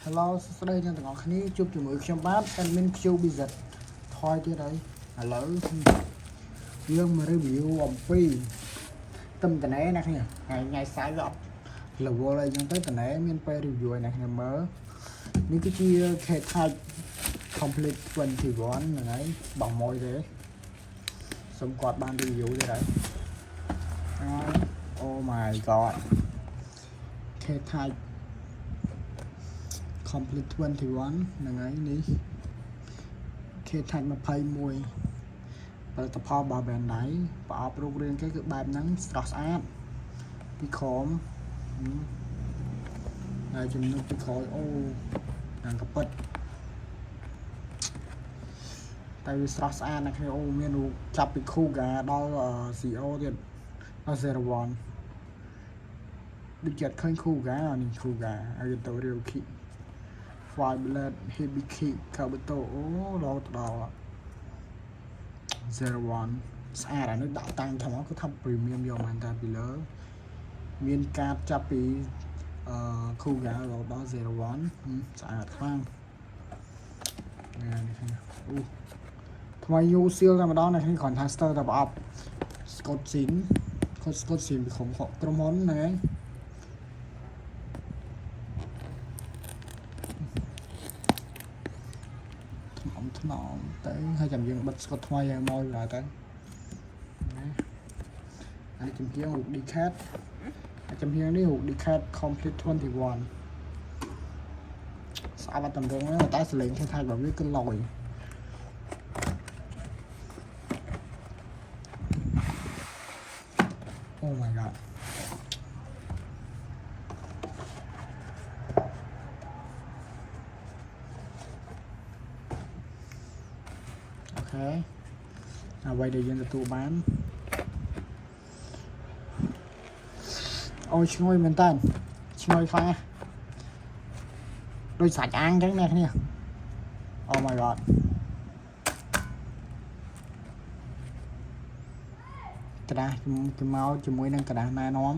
Hello ស្ដីអ្នកទាំងអស់គ្នាជួបជាមួយខ្ញុំបាទ Admin QBZ ថយទៀតហើយឥឡូវយើងមក review អំពីទឹមតណែអ្នកគ្នាថ្ងៃស្អែកវាអត់ level អីចឹងទៅតណែមានពេល review ឲ្យអ្នកគ្នាមើលនេះគឺជា K-Type Complete 21ហ្នឹងហើយបងមួយទេសូមគាត់បាន review ទៀតហើយ Oh my god K-Type Complete 21ហ្នឹងហើយនេះ K-Type 21ផលិតផលរបស់ brand ដៃប្រអប់រូបរាងគេគឺបែបហ្នឹងស្រស់ស្អាតពីក្រោមហើយចំណុចពីក្រោយអូហ្នឹងក៏ពិតតែវាស្រស់ស្អាតណាស់គ្នាអូមានរូបចាប់ពី Kuga ដល់ CO ទៀតដល់ 01ដូចចិត្តឃើញ Kuga នេះ Kuga ហើយទៅ Real Key Five Blade Heavy Key Kabuto អូរហូតដល់ 01 ស្អាតអានេះដាក់តាំងធំគឺថា premium យកបានតាពីលើមានកាតចាប់ពីKuga រហូតដល់ 01 ស្អាតខ្លាំងនេះអូថ្មី new seal តែម្ដងនេះគ្រាន់ tester តែប្រអប់ Scott Sin ពីក្រុមហ៊ុនហ្នឹងឯងថ្នមទៅហើយចាំយើងបិទស្កុតថ្មីឲ្យមកlạiទៅណាអានេះចំហៀងរូប Decad ហើយចំហៀងនេះរូប Decad Complete 21ស្អាតតម្រង់ហ្នឹងតែសលេងថារបស់វាគឺលយOh my godអ្វីដែលយើងទទួលបានអូឈ្ងុយមែនតើឈ្ងុយខ្លាំងណាស់ដូចសាច់អាំងអញ្ចឹងអ្នកគ្នា Oh my god ក្រាស់គេមកជាមួយនឹងក្រាស់ណែនាំ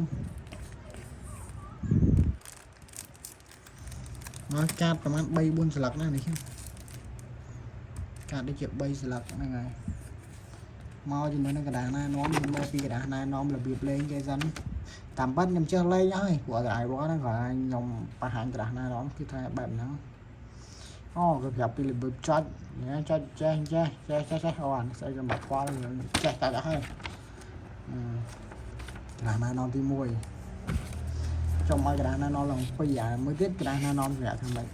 មកកាតប្រហែល 3-4 ស្លឹកណានេះកាតដូចជា 3 ស្លឹកហ្នឹងហើយមកជាមួយនឹងกระดาษណែនាំខ្ញុំមើលពីกระดาษណែនាំរបៀបលេងគេសិនតាមពិតខ្ញុំចេះលេងហើយព្រោះតែអាយវ៉ាហ្នឹងគាត់ខ្ញុំបង្ហាញกระดาษណែនាំគឺថាបែបហ្នឹងអូគេប្រាប់ពីរបៀបចុចចុចចេះអូអានេះស្អីខ្ញុំបាត់ខ្វល់ចេះតែអស់ហើយកระดาษណែនាំទី1ចុងឲ្យកระดาษណែនាំឡើង2អាមួយទៀតกระดาษណែនាំសម្រាប់ធ្វើម៉េច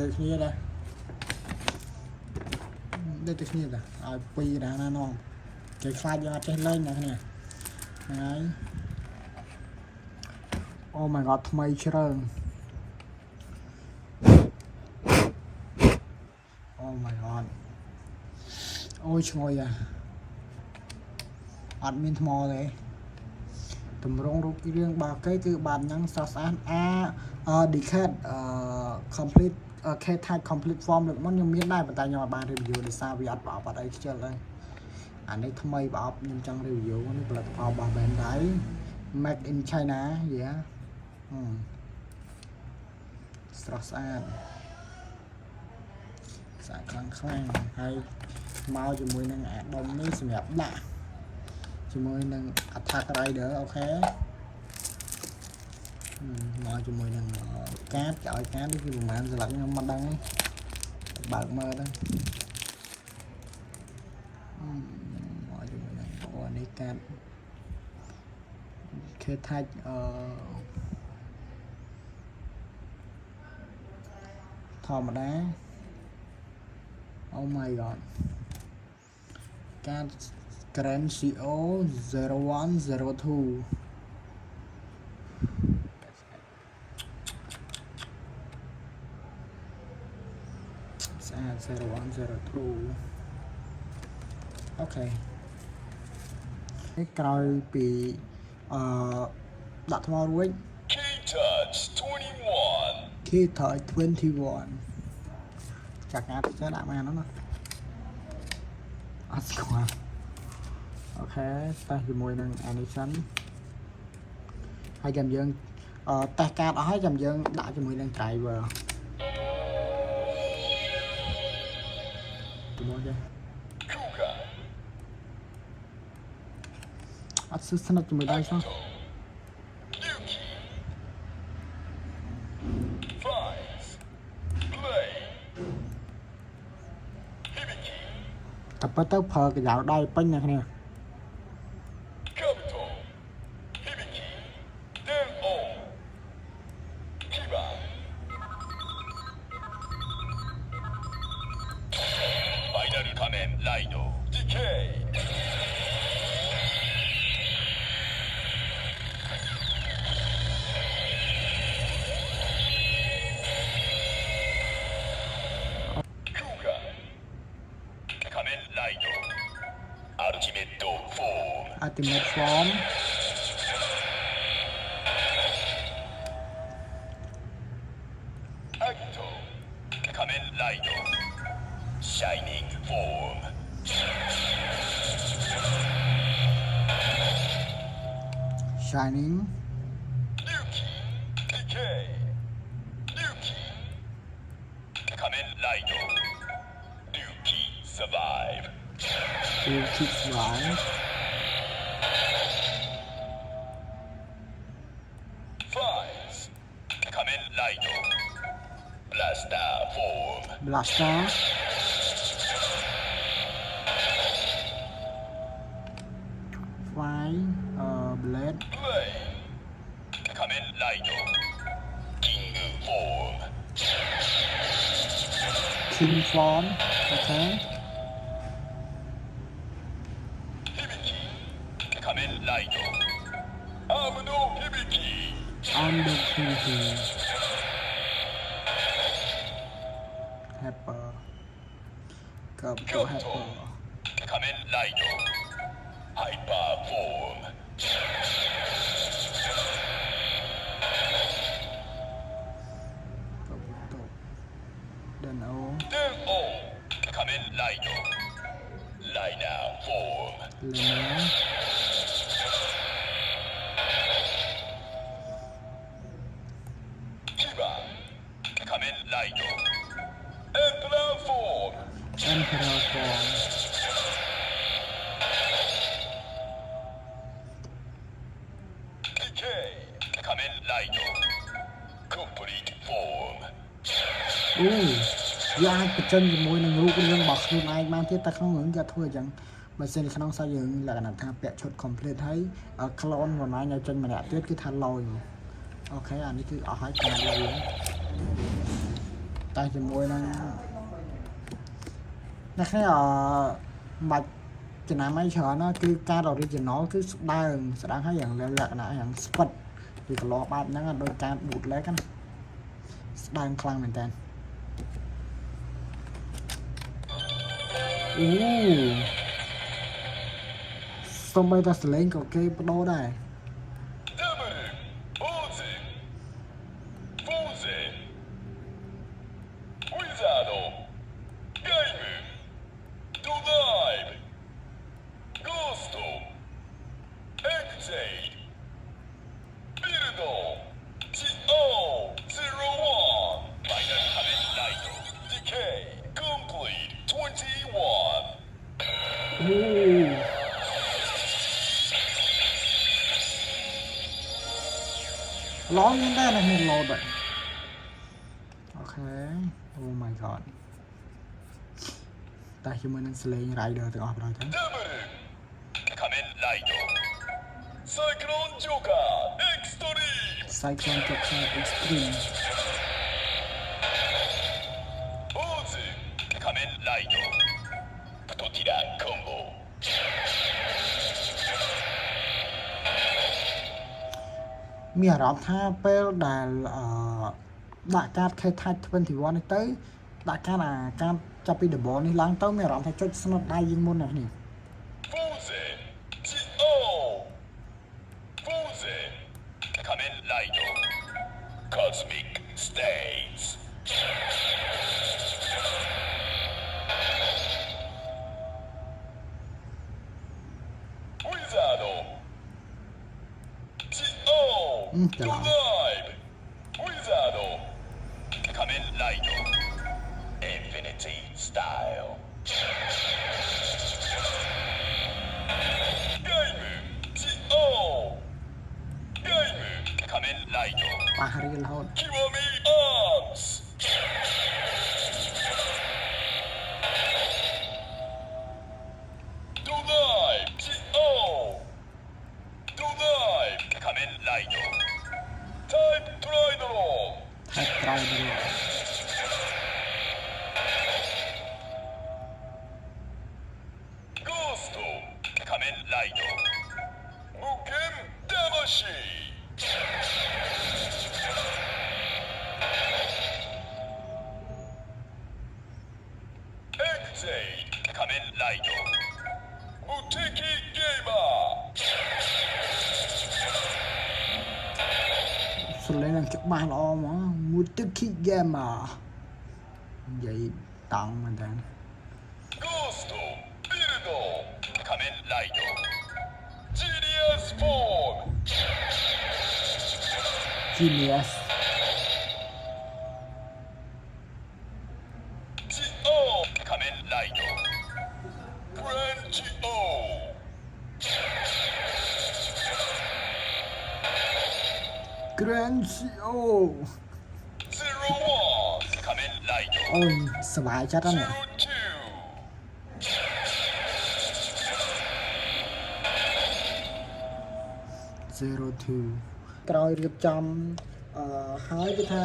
ដូចគ្នាដែរដូចតែគ្នាដែរឲ្យពីរដែរណានងគេខ្លាចយើងអត់ចេះលេងណាគ្នាហ្នឹងហើយ Oh my god ថ្មីជ្រើង Oh my god អូយឈ្ងុយអត់មានថ្មទេតម្រងរូបរាងរបស់គេគឺបែបហ្នឹងស្រស់ស្អាតDecad Complete K-Type Complete Form លើកមកខ្ញុំមានដែរប៉ុន្តែខ្ញុំអត់បាន review ដោយសារវាអត់ប្រអប់អត់អីខ្ជិលហើយអានេះថ្មីប្រអប់ខ្ញុំចង់ review នេះផលិតផលរបស់ brand ដៃ Made in China ស្រស់ស្អាតខ្លាំងហើយមកជាមួយនឹងអាដុំនេះសម្រាប់ដាក់ជាមួយនឹង Attack Rider អូខេមកជាមួយនឹងកាតឲ្យកាតនេះគឺប្រហែលស្លឹកខ្ញុំមិនដឹងទេបើកមើលទៅមកជាមួយនឹងអូនេះកាត K-Type ធម្មតា Oh my god កាត Grand CO 01020102អូខេនេះក្រោយពីដាក់ថ្មរួច K-Touch 21 K-Touch 21ចាក់ការទៅចេះដាក់មកហ្នឹងណាអត់ស្គាល់អូខេតែជាមួយនឹង animation ហើយចាំយើង តែកាតអស់ហើយចាំយើងដាក់ជាមួយនឹង driver ទៅមកទេអត់ស្និទ្ធជាមួយដៃសោះ តែប៉ុន្តែប្រើកញ្ចៅដៃពេញណាគ្នា Ultimate Form Shining Form Shining Ryuki Decay Ryuki Kamen Rider Ryuki Survive Will Keep Right Fives Kamen Rider Blaster Form Blaster Fire Blade Blade Kamen Rider King Form King Form Okay Hibiki Kamen Rider Amno Hibiki Under King Hyper Go Hyper Kamen Rider Hyper Form Then O Den-O Kamen Rider Liner Form Lena Kiba Kamen Rider Emperor Form Emperor Form Decay Kamen Rider Complete Form អូវាអាចបញ្ចេញជាមួយនឹងរូបរាងរបស់ខ្លួនឯងបានទៀតតែក្នុងរឿងគេធ្វើអញ្ចឹងបើសិនក្នុងសាច់យើងលក្ខណៈថាពាក់ឈុត complete ហើយ clone ខ្លួនឯងឲ្យចេញម្នាក់ទៀតគឺថា low អូខេអានេះគឺអស់ហើយការលើតែជាមួយនឹងអ្នកគ្នាបាច់ចំណាំអីច្រើនណាគឺការ original គឺស្ដើងហើយយ៉ាងលក្ខណៈយ៉ាងស្វិតពីកន្លោះបែបហ្នឹងដោយការ bootleg ណាស្ដើងខ្លាំងមែនតើអូសូម្បីតែសលេងក៏គេបដូរដែរ Damaru Ozu Foze Wizard Game Dodive Ghost Exade Buildo TO01 Final Kamen Rider Decay Complete 21អូឡងមានដែរណាមានឡូតដែរអូខេ Oh my god តែជាមួយនឹងសលេង Rider ទាំងអស់បងទៅ Damaru Kamen Rider Cyclone Joker Extreme Cyclone Joker Extreme Ozu Kamen Rider Totira Combo មានអារម្មណ៍ថាពេលដែលដាក់កាត K-Type 21 នេះទៅដាក់កាតអាកាតចាប់ពីដំបូងនេះឡើងទៅមានអារម្មណ៍ថាចុចស្និតដៃជាងមុនណាគ្នា Foze TO Foze Kamen Rider Cosmic States Wizard TO Trời ơi. Dodive ប៉ះរៀលរហូត Kiwami Arms. Donai T.O. Donai Kamen Rider. Type Tridron. ថែក្រោយទៅ Ghost Kamen Rider. Mugen Damashi. Exade Kamen Rider. Muteki Gamer. សុលេងនឹងច្បាស់ល្អហ្មងមួយទឹកគីហ្គេមនិយាយតង់មែនតើ Ghost Buildo Kamen Rider. Genius Form. Genius T.O. Kamen Rider. Grand G.O. Grand CO Zero One Kamen Rider. អូយសบายចិត្តហ្នឹង Zero Two. 02ក្រោយរៀបចំហើយគឺថា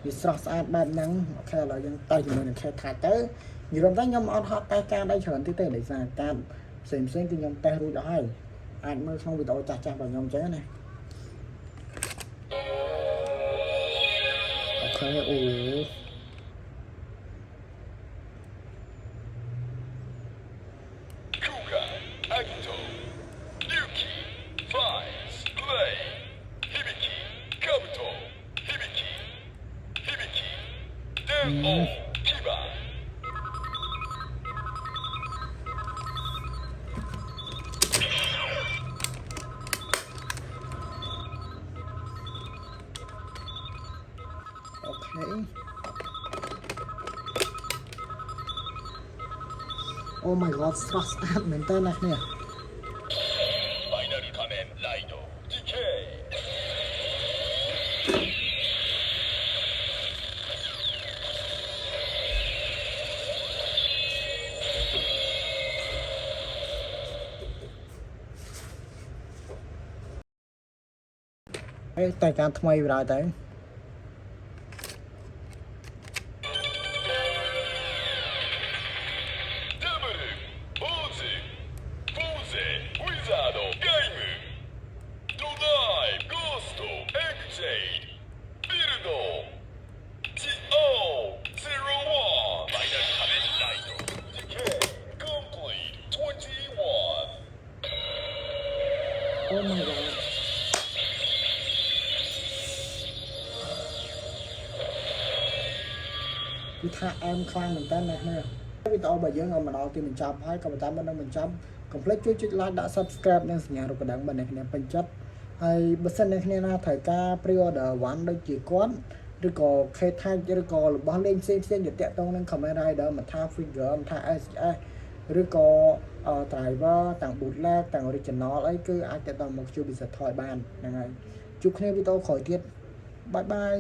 វាស្រស់ស្អាតបែបហ្នឹងអូខេឥឡូវយើងទៅជាមួយនឹងខេតថាទៅនិយាយទៅខ្ញុំអត់ហត់តែការដៃច្រើនតិចទេដោយសារការផ្សេងៗគឺខ្ញុំតេស្តរួចអស់ហើយអាចមើលក្នុងវីដេអូចាស់ៗរបស់ខ្ញុំអញ្ចឹងណាអូខេអូ Kuga, Akito, Yuki, Vines, Play, Hibiki, Kabuto, Hibiki, Hibiki, Den-O, Kiba. អូខេអូ my god ស្រស់ស្អាតមែនតើអ្នកនេះ Final Kamen Rider, Decay. ហើយតែការថ្មីបណ្ដោយទៅ Double, Ozu, Pose, Wizard, Game. Donai, Ghost, Exade, Buildo, T.O. Zero One. Final Kamen Rider, Decay, complete 21. អូ my god គឺថាអែមខ្លាំងមែនតើអ្នកនេះវីដេអូរបស់យើងមកដល់ទីបញ្ចប់ហើយក៏បន្តមកដល់បញ្ចប់កុំភ្លេចជួយចុច like ដាក់ subscribe និងសញ្ញារូបកណ្ដឹងបើអ្នកគ្នាពេញចិត្តហើយបើសិនអ្នកគ្នាណាត្រូវការ pre-order វ៉ាន់ដូចជាគាត់ឬក៏ K-tag ឬក៏របស់លេងផ្សេងៗទៅតាក់ទងនឹង Kamen Rider មិនថា figure មិនថា SCS ឬក៏ driver ទាំង bootleg ទាំង original អីគឺអាចតាក់ទងមកជួប Visit Toy បានហ្នឹងហើយជួបគ្នាវីដេអូក្រោយទៀតបាយបាយ